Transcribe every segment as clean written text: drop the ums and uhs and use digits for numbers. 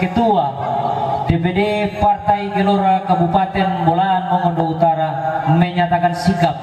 Ketua DPD Partai Gelora Kabupaten Bolaang Mongondo Utara menyatakan sikap,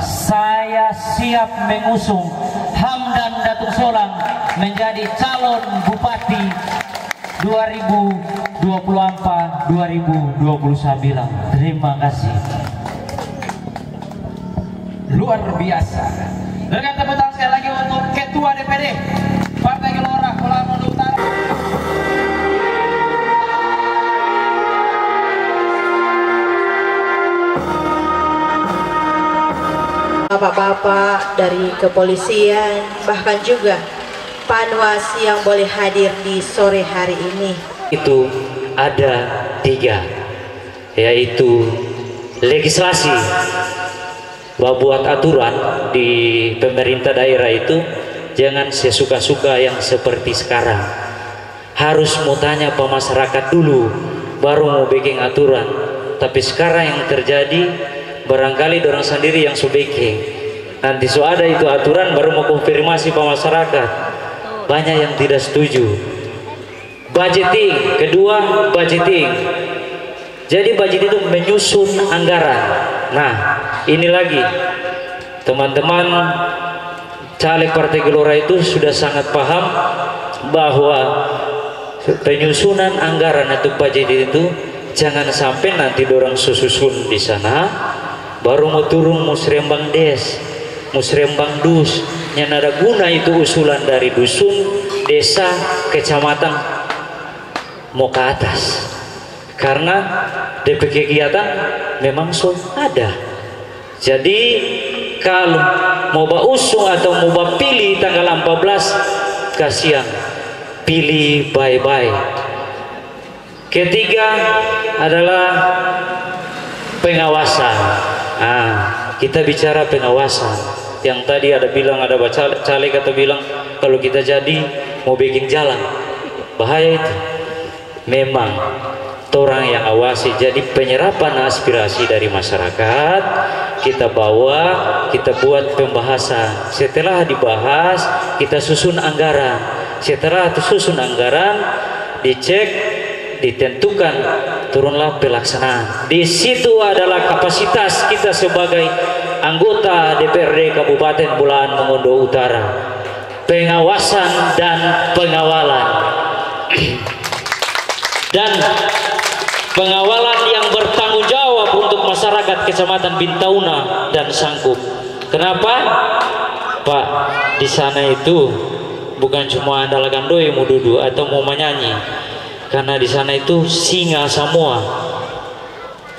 saya siap mengusung Hamdan Datuk Solang menjadi calon Bupati 2024-2029. Terima kasih. Luar biasa. Dengan tepuk tangan sekali lagi untuk Ketua DPD Partai Gelora Bolaang Mongondo Utara. Bapak-bapak dari kepolisian, bahkan juga Panwas yang boleh hadir di sore hari ini. Itu ada 3, yaitu legislasi, buat aturan di pemerintah daerah itu jangan sesuka-suka yang seperti sekarang. Harus mau tanya ke masyarakat dulu, baru mau bikin aturan. Tapi sekarang yang terjadi, barangkali orang sendiri yang bikin. Nanti so ada itu aturan baru mau konfirmasi ke masyarakat. Banyak yang tidak setuju. Budgeting, kedua budgeting. Jadi budget itu menyusun anggaran. Nah, ini lagi teman-teman caleg Partai Gelora itu sudah sangat paham bahwa penyusunan anggaran untuk budget itu jangan sampai nanti dorang susun di sana baru mau turun musrembang des, musrembang dus, yang ada guna itu usulan dari dusun, desa, kecamatan mau ke atas. Karena DP kegiatan memang ada. Jadi kalau mau usung atau mau pilih tanggal 14, kasihan, pilih bye-bye. Ketiga adalah pengawasan. Nah, kita bicara pengawasan. Yang tadi ada bilang, ada caleg atau bilang kalau kita jadi mau bikin jalan, bahaya itu. Memang orang yang awasi, jadi penyerapan aspirasi dari masyarakat kita bawa, kita buat pembahasan. Setelah dibahas, kita susun anggaran. Setelah susun anggaran, dicek, ditentukan, turunlah pelaksanaan. Di situ adalah kapasitas kita sebagai anggota DPRD Kabupaten Bolaang Mongondo Utara, pengawasan dan pengawalan. Dan pengawalan yang bertanggung jawab untuk masyarakat Kecamatan Bintauna dan Sangkup. Kenapa? Pak, di sana itu bukan cuma andalkan doi mau duduk atau mau menyanyi, karena di sana itu singa semua.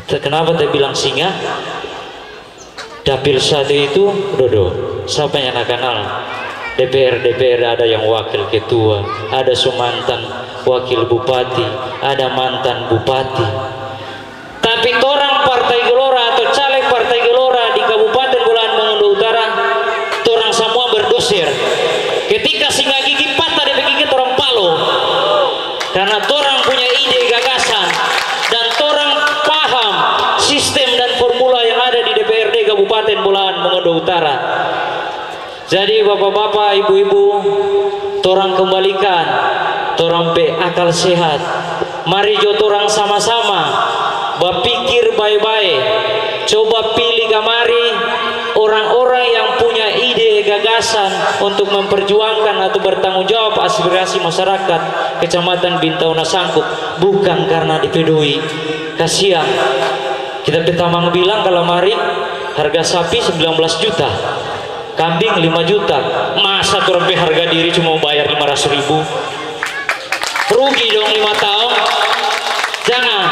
Kenapa saya bilang singa? Dapil 1 itu dodo. Siapa yang nak kenal? DPR ada yang wakil ketua, ada mantan wakil bupati, ada mantan bupati. Tapi orang Partai Gelora atau caleg Partai Gelora di Kabupaten Bolaang Mongondo Utara, orang semua berdosir. Ketika singa gigi patah dia gigit orang palo, karena orang punya ide gagasan dan orang paham sistem dan formula yang ada di DPRD Kabupaten Bolaang Mongondo Utara. Jadi bapak-bapak, ibu-ibu, torang kembalikan, torang pe akal sehat. Mari jo torang sama-sama berpikir baik-baik. Coba pilih kamari orang-orang yang punya ide gagasan untuk memperjuangkan atau bertanggung jawab aspirasi masyarakat Kecamatan Bintauna Sangkup, bukan karena dipedoi. Kasihan. Kita pertama bilang kalau mari harga sapi 19 juta. Kambing 5 juta. Masa tuh harga diri cuma bayar 500.000? Rugi dong 5 tahun. Jangan.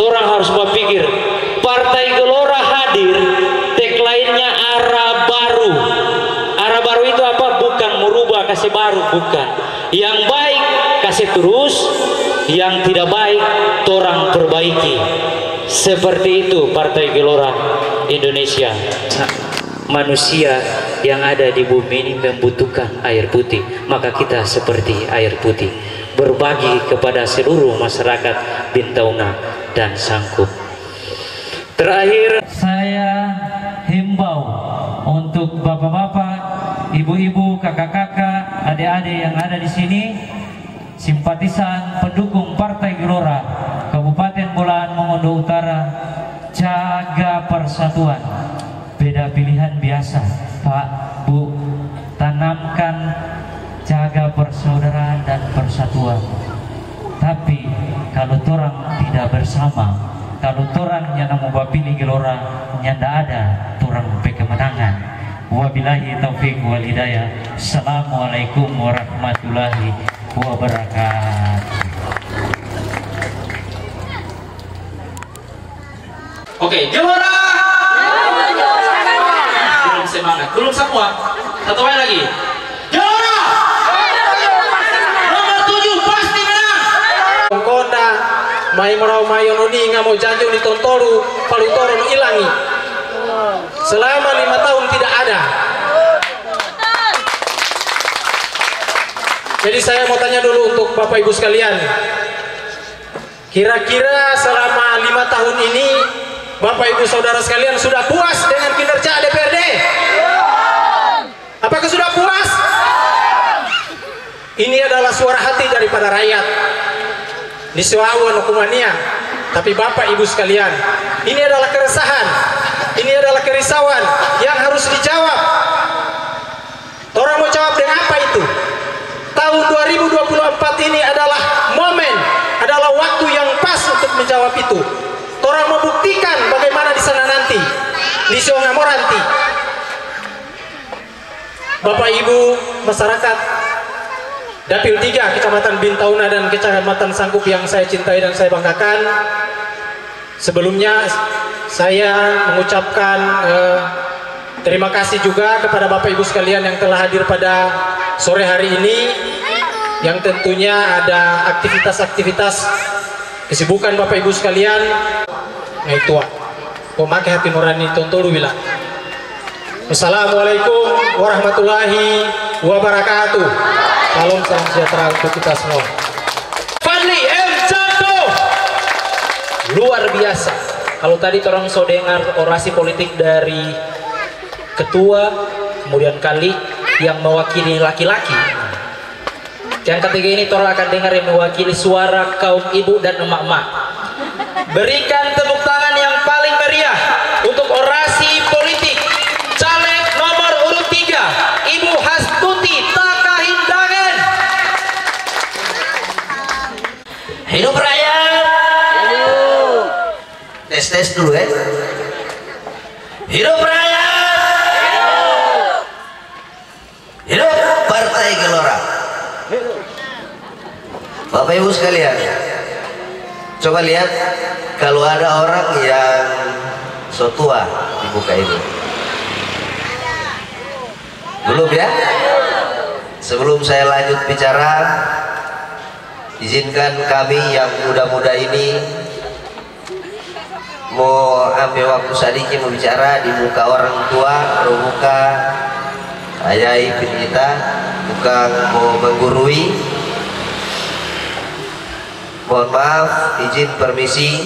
Orang harus berpikir. Partai Gelora hadir, tagline-nya arah baru. Arah baru itu apa? Bukan merubah kasih baru, bukan. Yang baik kasih terus, yang tidak baik orang perbaiki. Seperti itu Partai Gelora Indonesia. Manusia yang ada di bumi ini membutuhkan air putih, maka kita seperti air putih, berbagi kepada seluruh masyarakat Bintauna dan Sangkup. Terakhir, saya himbau untuk bapak-bapak, ibu-ibu, kakak-kakak, adik-adik yang ada di sini, simpatisan pendukung Partai Gelora Kabupaten Bolaang Mongondo Utara, jaga persatuan. Beda pilihan biasa, Pak, Bu, tanamkan jaga persaudaraan dan persatuan. Tapi kalau torang tidak bersama, kalau torang yang mau pilih Gelora nyanda ada torang kemenangan. Wabillahi taufiq wal hidayah. Assalamualaikum warahmatullahi wabarakatuh. Oke, Gelora. Belum semangat, belum semua. Satu kali lagi. Gelora. Nomor 7 pasti menang. Konda mai merau mayon oni ngamo janjung di Tontoru Palutoro no ilangi selama 5 tahun tidak ada. Jadi saya mau tanya dulu untuk Bapak Ibu sekalian, kira-kira selama 5 tahun ini Bapak Ibu saudara sekalian sudah puas dengan kinerja DPRD? Apakah sudah puas? Ini adalah suara hati daripada rakyat. Niswawan hukumannya. Tapi Bapak Ibu sekalian, ini adalah keresahan, ini adalah kerisauan yang harus dijawab. Orang mau jawab dengan apa itu? Tahun 2024 ini adalah momen, adalah waktu yang pas untuk menjawab itu. Orang mau buktikan bagaimana di sana nanti, di Songamoranti. Bapak Ibu masyarakat Dapil 3 Kecamatan Bintauna dan Kecamatan Sangkup yang saya cintai dan saya banggakan, sebelumnya saya mengucapkan terima kasih juga kepada Bapak Ibu sekalian yang telah hadir pada sore hari ini, yang tentunya ada aktivitas-aktivitas kesibukan Bapak Ibu sekalian. Nah itu pemakai hati nurani Tontolu bilang. Assalamualaikum warahmatullahi wabarakatuh. Salam sejahtera untuk kita semua. Fadli M. Jando. Luar biasa. Kalau tadi orang so dengar orasi politik dari ketua, kemudian kali yang mewakili laki-laki. Yang ketiga ini orang akan dengar yang mewakili suara kaum ibu dan emak-emak. Berikan tepuk tangan yang paling meriah untuk orasi politik caleg nomor urut 3, Ibu Hastuti Takahindangan. Hidup rakyat. Tes dulu ya. Hidup rakyat. Hidup Partai Gelora. Bapak Ibu sekalian, coba lihat kalau ada orang yang so tua di muka ini. Belum ya? Sebelum saya lanjut bicara, izinkan kami yang muda-muda ini mau ambil waktu sedikit membicara di muka orang tua, di muka ayah ibu kita, bukan mau menggurui. Mohon maaf, izin permisi.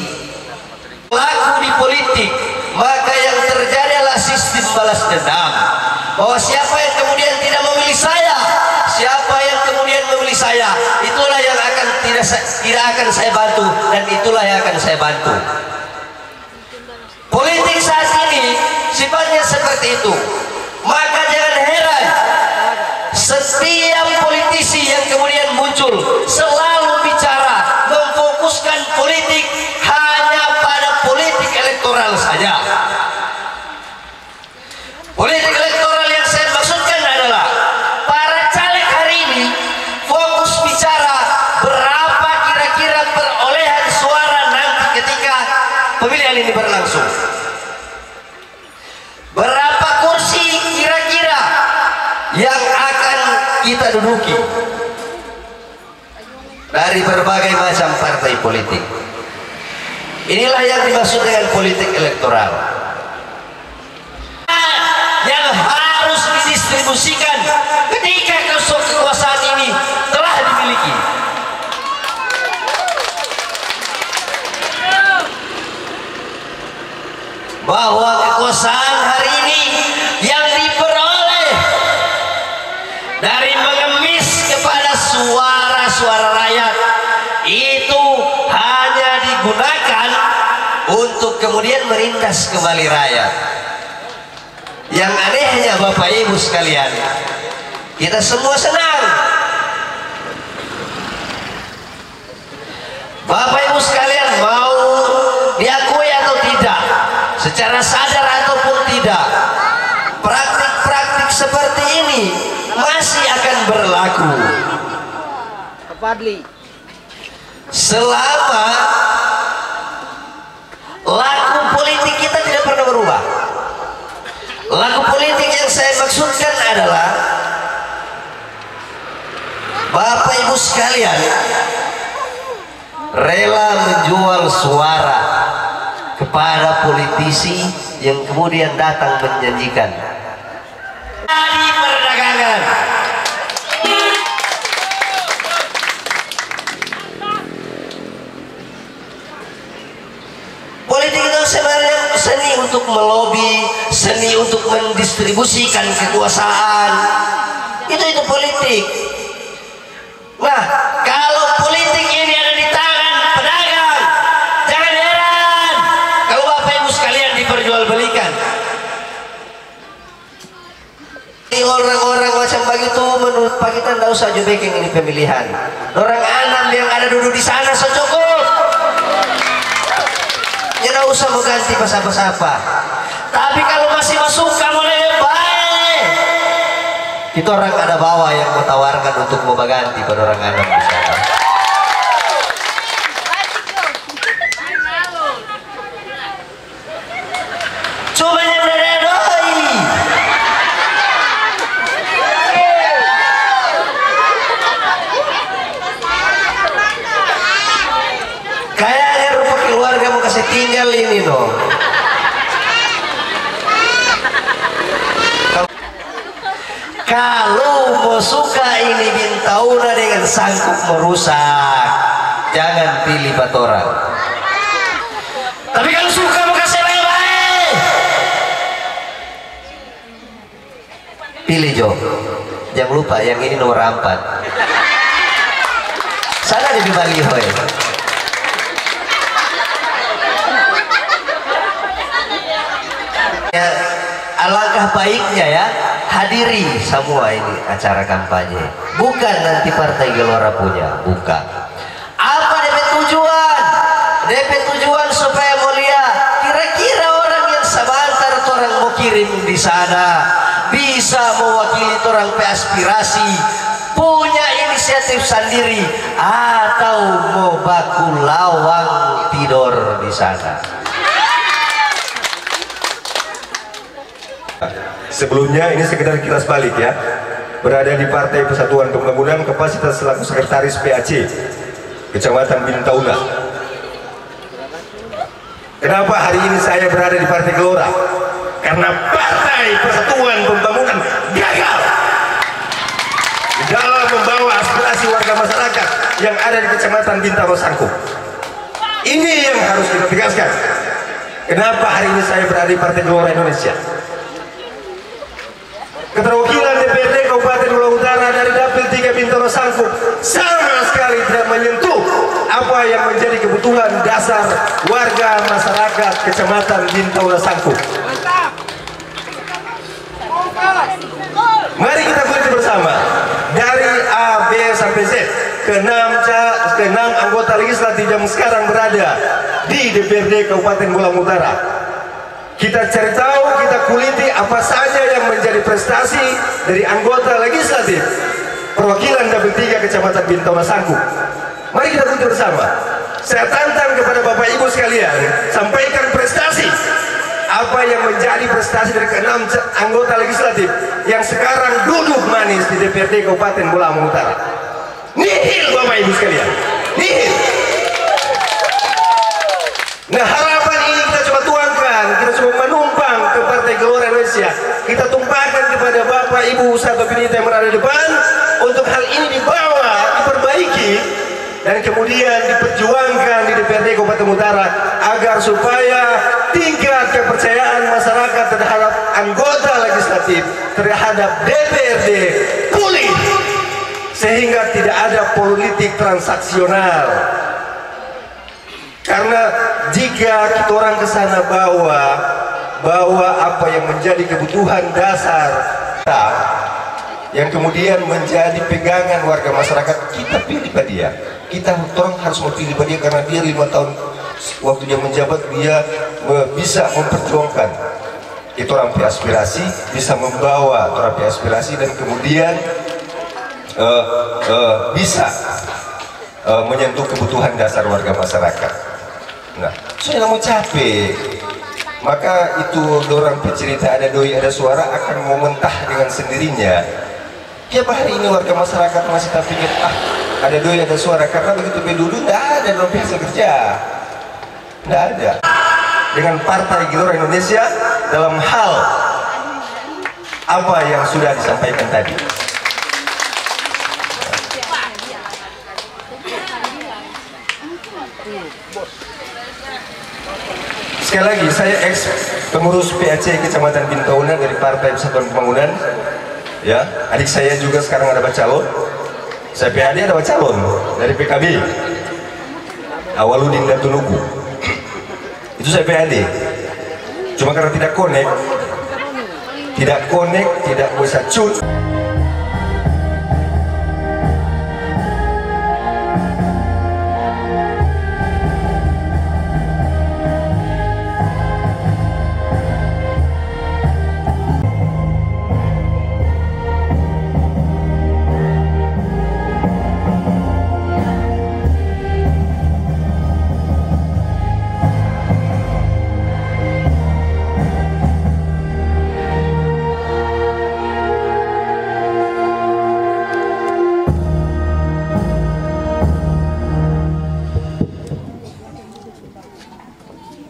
Laku di politik, maka yang terjadi adalah sistem balas dendam. Bahwa siapa yang kemudian tidak memilih saya, siapa yang kemudian memilih saya, itulah yang akan tidak akan saya bantu, dan itulah yang akan saya bantu. Politik saat ini sifatnya seperti itu. Maka jangan heran setiap politisi yang kemudian muncul selalu bicara memfokuskan politik hanya pada politik elektoral saja. Politik elektoral yang saya maksudkan adalah para caleg hari ini fokus bicara berapa kira-kira perolehan suara nanti ketika pemilihan ini berlangsung. Berapa kursi kira-kira yang akan kita duduki dari berbagai macam partai politik. Inilah yang dimaksud dengan politik elektoral yang harus didistribusikan ketika kekuasaan ini telah dimiliki. Bahwa kekuasaan hari ini yang diperoleh dari mengemis kepada suara-suara suara rakyat itu hanya digunakan untuk kemudian merindas kembali rakyat. Yang anehnya Bapak Ibu sekalian, kita semua senang. Bapak Ibu sekalian, mau diakui atau tidak, secara sadar ataupun tidak, praktik-praktik seperti ini masih akan berlaku selama laku politik kita tidak pernah berubah. Laku politik yang saya maksudkan adalah Bapak Ibu sekalian rela menjual suara kepada politisi yang kemudian datang menjanjikan di perdagangan. Politik itu sebenarnya seni untuk melobi, seni untuk mendistribusikan kekuasaan. Itu politik. Nah, kalau politik ini ada di tangan pedagang, jangan heran kalau Bapak Ibu sekalian diperjualbelikan. Orang-orang macam begitu menurut Pak kita tidak usah jobekin ini pemilihan. Orang anam yang ada duduk di sana secukup. Tidak usah mengganti apa-apa. Tapi kalau masih masuk kamu lebih baik. Itu orang ada bawah yang mau tawarkan untuk mau ganti pada orang anam di sana. Cuma yang doi. Kayaknya rupa keluarga mau kasih tinggal ini dong. Kalau mau suka ini Bintauna dengan sanggup merusak, jangan pilih Batora. Tapi kalau suka mau kasih baik-baik, pilih Jo. Jangan lupa yang ini nomor 4. Sana di Balihoy. Ya, alangkah baiknya ya, hadiri semua ini acara kampanye. Bukan nanti Partai Gelora punya, bukan. Apa DP tujuan? DP tujuan supaya mulia. Kira-kira orang yang sebentar orang mau kirim di sana bisa mewakili orang aspirasi, punya inisiatif sendiri, atau mau baku lawang tidur di sana. Sebelumnya ini sekedar kilas balik ya. Berada di Partai Persatuan Pembangunan, kapasitas selaku sekretaris PAC Kecamatan Bintauna. Kenapa hari ini saya berada di Partai Gelora? Karena Partai Persatuan Pembangunan gagal di dalam membawa aspirasi warga masyarakat yang ada di Kecamatan Bintaro Sangkup. Ini yang harus kita tegaskan. Kenapa hari ini saya berada di Partai Gelora Indonesia? Keterwakilan DPRD Kabupaten Pulau Utara dari Dapil 3 Bintaro Sangkup sama sekali tidak menyentuh apa yang menjadi kebutuhan dasar warga masyarakat Kecamatan Bintaro Sangkup. Mari kita ikuti bersama dari A, B sampai Z ke-6 anggota legislatif yang sekarang berada di DPRD Kabupaten Pulau Utara. Kita cari tahu, kita kuliti apa saja yang menjadi prestasi dari anggota legislatif perwakilan Dapil 3 Kecamatan Bintaro Sangkup. Mari kita ikuti bersama. Saya tantang kepada Bapak Ibu sekalian, sampaikan prestasi apa yang menjadi prestasi dari ke-6 anggota legislatif yang sekarang duduk manis di DPRD Kabupaten Pulau Utara. Nihil Bapak Ibu sekalian, nihil. Nah, harapan ini kita coba tuangkan, kita coba menumpang ke Partai Gelora Indonesia. Kita tumpahkan kepada Bapak Ibu Ustadz Pinita yang berada di depan untuk hal ini dibawa, diperbaiki, dan kemudian diperjuangkan di DPRD Kabupaten Utara agar supaya tingkat kepercayaan masyarakat terhadap anggota legislatif, terhadap DPRD pulih sehingga tidak ada politik transaksional. Karena jika kita orang ke sana bawa apa yang menjadi kebutuhan dasar yang kemudian menjadi pegangan warga masyarakat, kita pilih pada dia. Kita orang harus memilih pada dia karena dia 5 tahun waktu dia menjabat, dia bisa memperjuangkan itu orang aspirasi, bisa membawa orang aspirasi dan kemudian bisa menyentuh kebutuhan dasar warga masyarakat. Nah, saya mau capek, maka itu dorang pencerita ada doi ada suara akan mau mentah dengan sendirinya. Tiap hari ini warga masyarakat masih tak pikir ada doi ada suara, karena begitu dulu tidak ada dorang biasa kerja, tidak ada. Dengan Partai Gelora Indonesia dalam hal apa yang sudah disampaikan tadi. Sekali lagi, saya ex pengurus PAC Kecamatan Bintauna dari Partai Persatuan Pembangunan. Ya, adik saya juga sekarang ada calon. Saya PAD ada calon dari PKB. Awaludin Datunuku. Itu saya PAD. Cuma karena tidak connect, tidak bisa cut.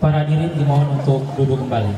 Para hadirin dimohon untuk duduk kembali.